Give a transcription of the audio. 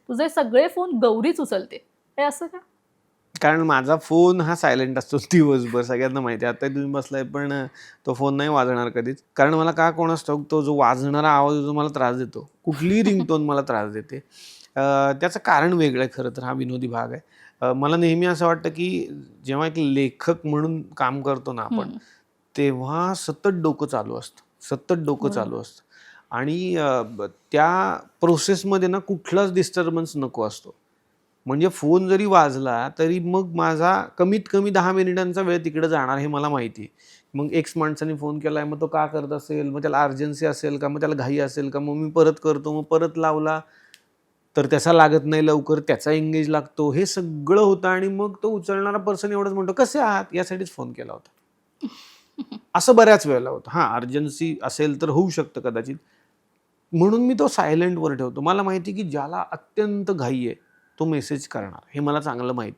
तुझे सगळे फोन गौरीच उचलते. हे असं का? कारण माझा फोन हा सायलेंट असतो दिवसभर, सगळ्यांना माहिती आहे. आता तुम्ही बसलाय पण तो फोन नाही वाजणार कधीच. कारण मला का कोणास ठाऊक तो जो वाजणारा आवाज जो मला त्रास देतो. कुठलीही रिंगटोन मला त्रास देते. त्याचं कारण वेगळं आहे खरं तर, हा विनोदी भाग आहे. मला नेहमी असं वाटतं की जेव्हा एक लेखक म्हणून काम करतो ना आपण, हं. तेव्हा सतत डोकं चालू असतं. सतत डोकं हो ना. चालू असतं. आणि त्या प्रोसेसमध्ये ना कुठलाच डिस्टर्बन्स नको असतो. म्हणजे फोन जरी वाजला तरी मग माझा कमीत कमी 10 मिनिटांचा वेळ तिकडे जाणार हे मला माहिती आहे. मग एक्स माणसाने फोन केलाय, मग तो का करत असेल? मग त्याला अर्जन्सी असेल का? मग त्याला घाई असेल का? मग मी परत करतो. मग परत लावला तर त्याचा लागत नाही लवकर, त्याचा एंगेज लागतो. हे सगळं होतं आणि मग तो उचलणारा पर्सन एवढंच म्हणतो, "कसे आहात?" यासाठीच फोन केला होता. असं बऱ्याच वेळेला होतं. हां, अर्जन्सी असेल तर होऊ शकतं कदाचित. म्हणून मी तो सायलेंटवर ठेवतो. मला माहिती आहे की ज्याला अत्यंत घाई आहे, तो मेसेज करणार. हे मला चांगलं माहिती आहे.